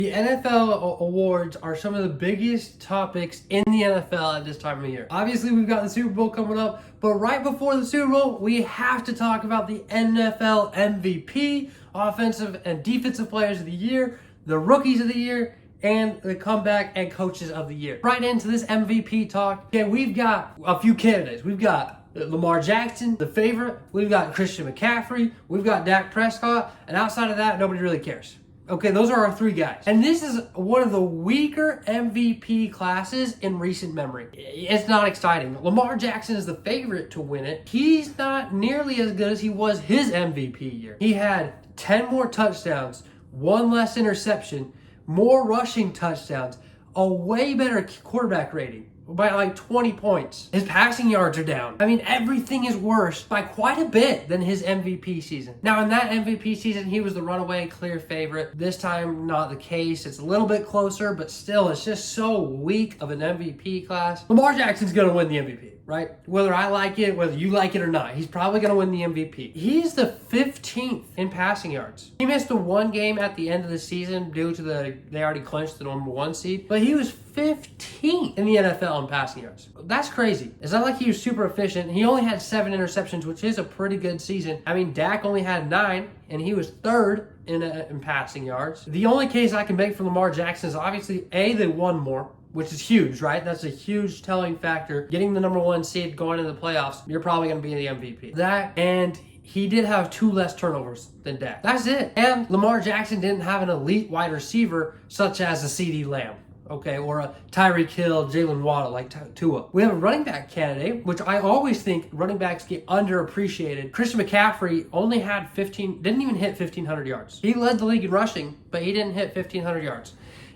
The NFL awards are some of the biggest topics in the NFL at this time of year. Obviously, we've got the Super Bowl coming up, but right before the Super Bowl, we have to talk about the NFL MVP, Offensive and Defensive Players of the Year, the Rookies of the Year, and the Comeback and Coaches of the Year. Right into this MVP talk, okay, we've got a few candidates. We've got Lamar Jackson, the favorite. We've got Christian McCaffrey. We've got Dak Prescott. And outside of that, nobody really cares. Okay, those are our three guys. And this is one of the weaker MVP classes in recent memory. It's not exciting. Lamar Jackson is the favorite to win it. He's not nearly as good as he was his MVP year. He had 10 more touchdowns, 1 less interception, more rushing touchdowns, a way better quarterback rating by like 20 points. His passing yards are down. I mean, everything is worse by quite a bit than his MVP season. Now, in that MVP season, he was the runaway clear favorite. This time, not the case. It's a little bit closer, but still, it's just so weak of an MVP class. Lamar Jackson's gonna win the MVP, right? Whether I like it, whether you like it or not, he's probably gonna win the MVP. He's the 15th in passing yards. He missed the one game at the end of the season due to they already clinched the number 1 seed, but he was 15th in the NFL in passing yards. That's crazy. It's not like he was super efficient. He only had 7 interceptions, which is a pretty good season. I mean, Dak only had 9, and he was 3rd in passing yards. The only case I can make for Lamar Jackson is obviously, A, they won more, which is huge, right? That's a huge telling factor. Getting the number 1 seed going into the playoffs, you're probably going to be the MVP. That, and he did have 2 less turnovers than Dak. That's it. And Lamar Jackson didn't have an elite wide receiver such as a CeeDee Lamb, okay, or a Tyreek Hill, Jalen Waddle, like Tua. We have a running back candidate, which I always think running backs get underappreciated. Christian McCaffrey only had didn't even hit 1,500 yards. He led the league in rushing, but he didn't hit 1,500 yards.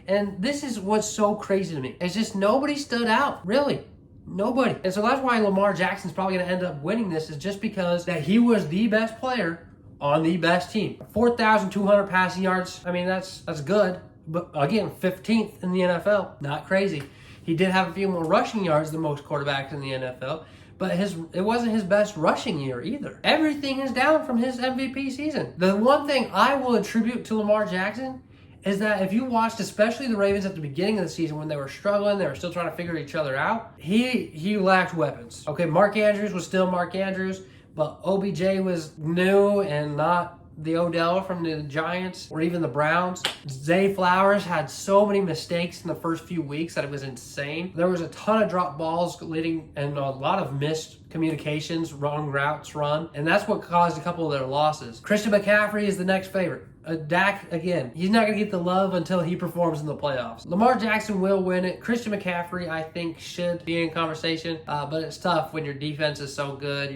And this is what's so crazy to me. It's just nobody stood out, really. Nobody. And so that's why Lamar Jackson's probably going to end up winning this, is just because that he was the best player on the best team. 4,200 passing yards. I mean, that's good. But again, 15th in the NFL. Not crazy. He did have a few more rushing yards than most quarterbacks in the NFL, but it wasn't his best rushing year either. Everything is down from his MVP season. The one thing I will attribute to Lamar Jackson is that if you watched, especially the Ravens at the beginning of the season when they were struggling, they were still trying to figure each other out, he lacked weapons. Okay, Mark Andrews was still Mark Andrews, but OBJ was new and not the Odell from the Giants or even the Browns. Zay Flowers had so many mistakes in the first few weeks that it was insane. There was a ton of drop balls leading and a lot of missed communications, wrong routes run, and that's what caused a couple of their losses. Christian McCaffrey is the next favorite. Dak, again, he's not going to get the love until he performs in the playoffs. Lamar Jackson will win it. Christian McCaffrey, I think, should be in conversation, but it's tough when your defense is so good.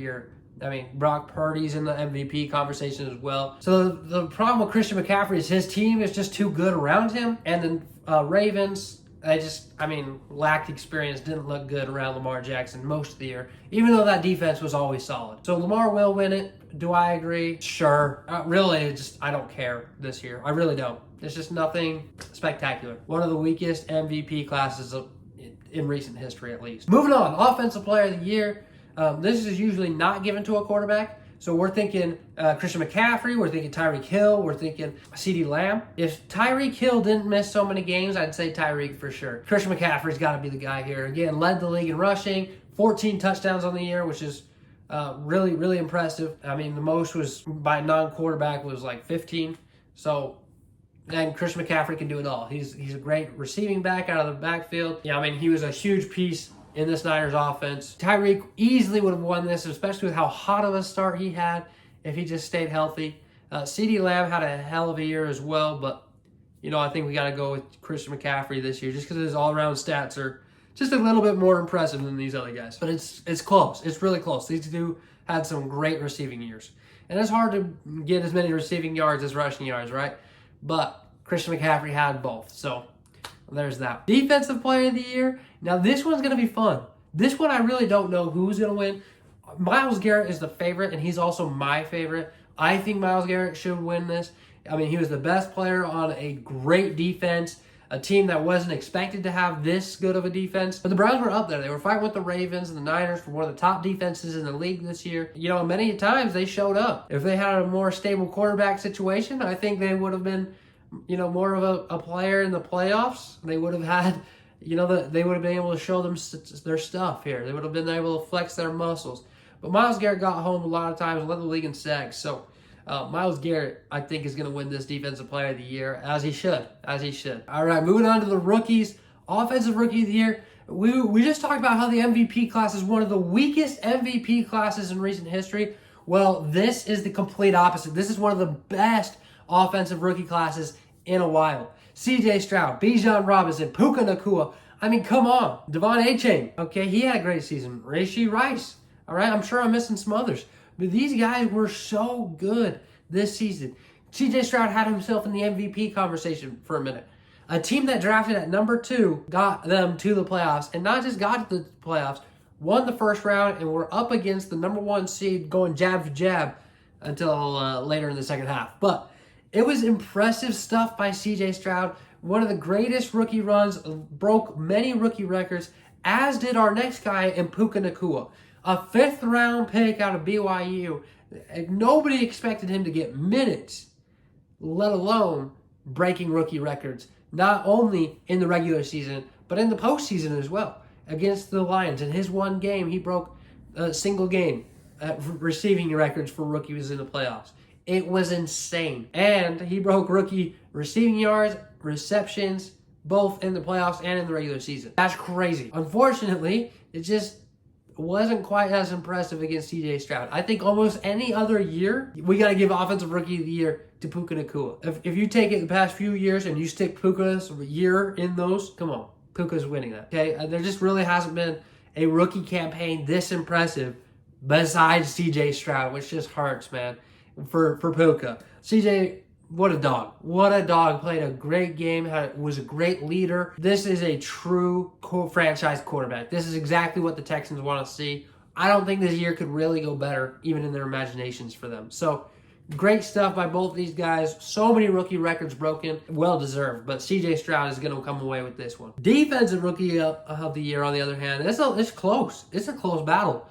Brock Purdy's in the MVP conversation as well. So the problem with Christian McCaffrey is his team is just too good around him. And then Ravens, lacked experience, didn't look good around Lamar Jackson most of the year, even though that defense was always solid. So Lamar will win it. Do I agree? Sure. Really, I don't care this year. I really don't. It's just nothing spectacular. One of the weakest MVP classes in recent history, at least. Moving on, Offensive Player of the Year. This is usually not given to a quarterback. So we're thinking Christian McCaffrey, we're thinking Tyreek Hill, we're thinking CeeDee Lamb. If Tyreek Hill didn't miss so many games, I'd say Tyreek for sure. Christian McCaffrey's got to be the guy here. Again, led the league in rushing, 14 touchdowns on the year, which is really, really impressive. I mean, the most was by a non-quarterback was like 15. So, and Christian McCaffrey can do it all. He's a great receiving back out of the backfield. Yeah, I mean, he was a huge piece in this Niners offense. Tyreek easily would have won this, especially with how hot of a start he had if he just stayed healthy. CeeDee Lamb had a hell of a year as well, but, I think we got to go with Christian McCaffrey this year just because his all-around stats are just a little bit more impressive than these other guys. But it's close. It's really close. These two had some great receiving years. And it's hard to get as many receiving yards as rushing yards, right? But Christian McCaffrey had both. So there's that. Defensive Player of the Year. Now, this one's going to be fun. This one, I really don't know who's going to win. Myles Garrett is the favorite, and he's also my favorite. I think Myles Garrett should win this. I mean, he was the best player on a great defense, a team that wasn't expected to have this good of a defense. But the Browns were up there. They were fighting with the Ravens and the Niners for one of the top defenses in the league this year. Many times they showed up. If they had a more stable quarterback situation, I think they would have been more of a player in the playoffs, they would have had, they would have been able to show them their stuff here. They would have been able to flex their muscles. But Myles Garrett got home a lot of times and led the league in sacks. So Myles Garrett, I think, is going to win this Defensive Player of the Year, as he should. All right, moving on to the rookies. Offensive Rookie of the Year. We just talked about how the MVP class is one of the weakest MVP classes in recent history. Well, this is the complete opposite. This is one of the best offensive rookie classes in a while. C.J. Stroud, Bijan Robinson, Puka Nacua. I mean, come on. Devon Achane. Okay, he had a great season. Rashee Rice. All right, I'm sure I'm missing some others. But these guys were so good this season. C.J. Stroud had himself in the MVP conversation for a minute. A team that drafted at number 2 got them to the playoffs, and not just got to the playoffs, won the first round, and were up against the number 1 seed going jab for jab until later in the second half. But it was impressive stuff by C.J. Stroud. One of the greatest rookie runs, broke many rookie records, as did our next guy in Puka Nacua. A 5th round pick out of BYU. Nobody expected him to get minutes, let alone breaking rookie records. Not only in the regular season, but in the postseason as well. Against the Lions. In his one game, he broke a single game receiving records for rookies in the playoffs. It was insane. And he broke rookie receiving yards, receptions, both in the playoffs and in the regular season. That's crazy. Unfortunately, it just wasn't quite as impressive against C.J. Stroud. I think almost any other year, we got to give Offensive Rookie of the Year to Puka Nacua. If you take it the past few years and you stick Puka's year in those, come on, Puka's winning that. Okay, there just really hasn't been a rookie campaign this impressive besides C.J. Stroud, which just hurts, man, for Puka. C.J., what a dog. What a dog. Played a great game, was a great leader. This is a true franchise quarterback. This is exactly what the Texans want to see. I don't think this year could really go better, even in their imaginations for them. So, great stuff by both these guys. So many rookie records broken. Well-deserved. But C.J. Stroud is going to come away with this one. Defensive Rookie of the Year, on the other hand, it's close. It's a close battle.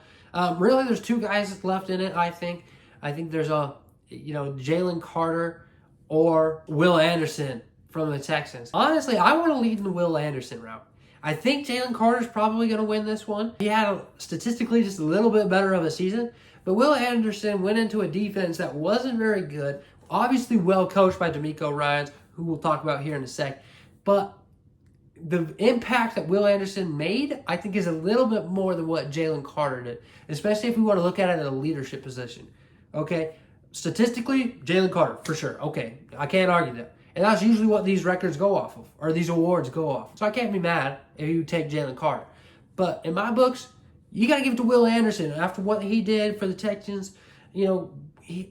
Really, there's 2 guys left in it, I think. I think there's Jalen Carter or Will Anderson from the Texans. Honestly, I want to lead in the Will Anderson route. I think Jalen Carter's probably going to win this one. He had statistically just a little bit better of a season, but Will Anderson went into a defense that wasn't very good, obviously well coached by DeMeco Ryans, who we'll talk about here in a sec, but the impact that Will Anderson made, I think, is a little bit more than what Jalen Carter did, especially if we want to look at it at a leadership position. Okay? Statistically, Jalen Carter, for sure. Okay, I can't argue that. And that's usually what these records go off of, or these awards go off. So I can't be mad if you take Jalen Carter. But in my books, you got to give it to Will Anderson. After what he did for the Texans, he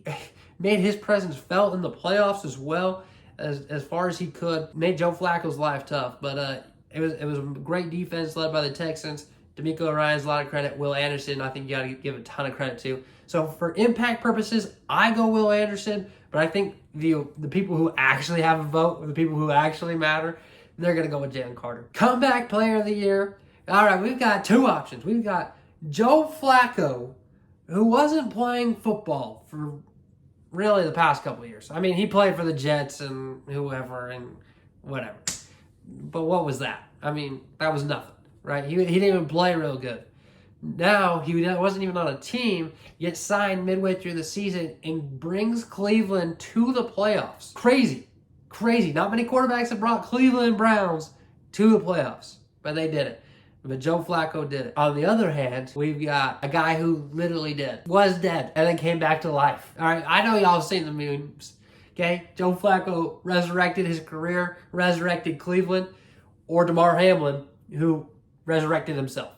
made his presence felt in the playoffs as well, as far as he could. Made Joe Flacco's life tough. But it was a great defense led by the Texans. DeMeco Ryans, a lot of credit. Will Anderson, I think you got to give a ton of credit to. So for impact purposes, I go Will Anderson, but I think the people who actually have a vote, the people who actually matter, they're going to go with Jalen Carter. Comeback Player of the Year. All right, we've got 2 options. We've got Joe Flacco, who wasn't playing football for really the past couple of years. I mean, he played for the Jets and whoever and whatever. But what was that? I mean, that was nothing, right? He didn't even play real good. Now, he wasn't even on a team, yet signed midway through the season and brings Cleveland to the playoffs. Crazy. Not many quarterbacks have brought Cleveland Browns to the playoffs, but they did it. But Joe Flacco did it. On the other hand, we've got a guy who literally was dead, and then came back to life. All right, I know y'all have seen the memes. Okay, Joe Flacco resurrected his career, resurrected Cleveland, or Damar Hamlin, who resurrected himself.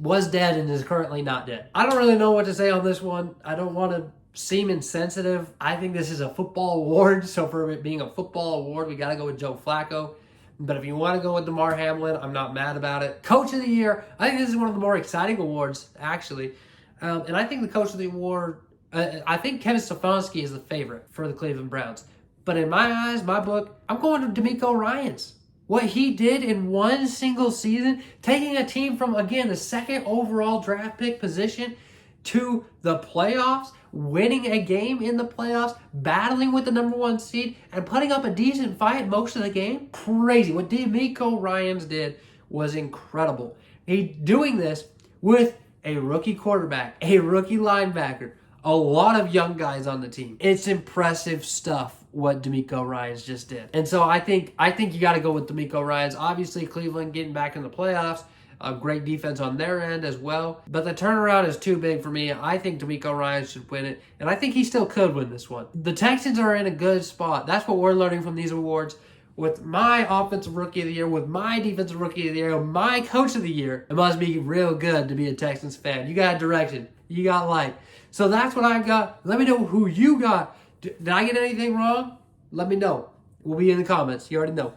Was dead and is currently not dead. I don't really know what to say on this one. I don't want to seem insensitive. I think this is a football award, so for it being a football award, we got to go with Joe Flacco. But if you want to go with Damar Hamlin, I'm not mad about it. Coach of the Year, I think this is one of the more exciting awards, actually. And I think the Coach of the Award, I think Kevin Stefanski is the favorite for the Cleveland Browns. But in my eyes, my book, I'm going to DeMeco Ryans. What he did in one single season, taking a team from, again, the 2nd overall draft pick position to the playoffs winning a game in the playoffs, battling with the #1 seed, and putting up a decent fight most of the game. Crazy. What DeMeco Ryans did was incredible. He doing this with a rookie quarterback, a rookie linebacker, a lot of young guys on the team. It's impressive stuff what DeMeco Ryans just did. And so I think you got to go with DeMeco Ryans. Obviously, Cleveland getting back in the playoffs. A great defense on their end as well. But the turnaround is too big for me. I think DeMeco Ryans should win it. And I think he still could win this one. The Texans are in a good spot. That's what we're learning from these awards. With my offensive rookie of the year, with my defensive rookie of the year, with my coach of the year, it must be real good to be a Texans fan. You got direction. You got light. So that's what I got. Let me know who you got. Did I get anything wrong? Let me know. We'll be in the comments. You already know.